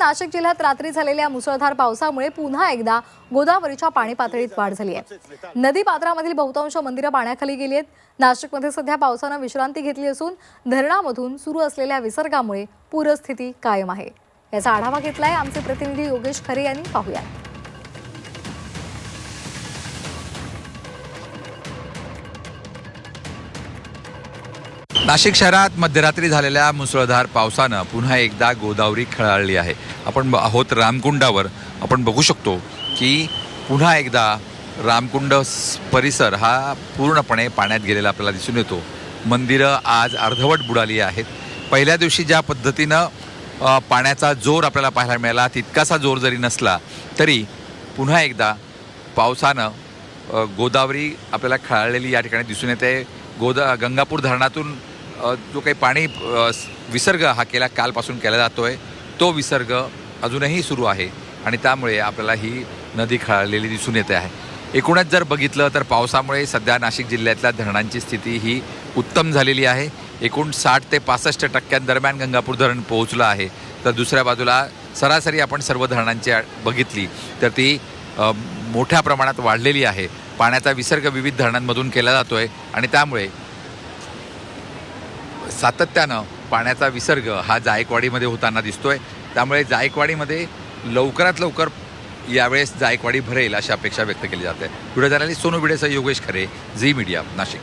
नाशिक जिल्ह्यात रात्री झालेल्या मुसळधार पावसामुळे पुन्हा एकदा गोदावरीच्या पाणी पातळीत वाढ झाली आहे। नदी पात्रामधील बहुतांश मंदिरं पाण्याखाली गेली आहेत। नाशिकमध्ये सध्या पावसानं विश्रांती घेतली असून धरणामधून सुरू असलेल्या विसर्गामुळे पूरस्थिती कायम आहे। याचा आढावा घेतलाय आमचे प्रतिनिधी योगेश खरे यांनी। पाहूया। नाशिक शहरात मध्यरात्री झालेल्या मुसळधार पावसानं पुन्हा एकदा गोदावरी खळाळली आहे। आपण आहोत रामकुंडावर। आपण बघू शकतो की पुन्हा एकदा रामकुंड परिसर हा पूर्णपणे पाण्यात गेलेला आपल्याला दिसून येतो। मंदिरं आज अर्धवट बुडाली आहेत। पहिल्या दिवशी ज्या पद्धतीनं पाण्याचा जोर आपल्याला पाहायला मिळाला तितकासा जोर जरी नसला तरी पुन्हा एकदा पावसानं गोदावरी आपल्याला खळाळलेली या ठिकाणी दिसून येते। गंगापूर धरणातून जो काही पाणी विसर्ग हा कालपासून केला जातोय तो विसर्ग अजूनही सुरू आहे आणि त्यामुळे आपल्याला ही नदी खळाळलेली दिसून येते आहे। एकूणच जर बघितलं तर पावसामुळे सध्या नाशिक जिल्ह्यातल्या धरणांची स्थिती ही उत्तम झालेली आहे। एकूण 60 ते 65% दरम्यान गंगापूर धरण पोहोचलं आहे। तर दुसऱ्या बाजूला सरासरी आपण सर्व धरणांची बघितली तर ती मोठ्या प्रमाणात वाढलेली आहे। पाण्याचा विसर्ग विविध धरणांमधून केला जातोय आणि त्यामुळे सातत्यानं पाण्याचा विसर्ग हा जायकवाडीमध्ये होताना दिसतोय। त्यामुळे जायकवाडीमध्ये लवकरात लवकर यावेळेस जायकवाडी भरेल अशी अपेक्षा व्यक्त केली जाते। व्हिडिओ जर्नलिस्ट सोनू भिडेसह योगेश खरे, झी मीडिया, नाशिक।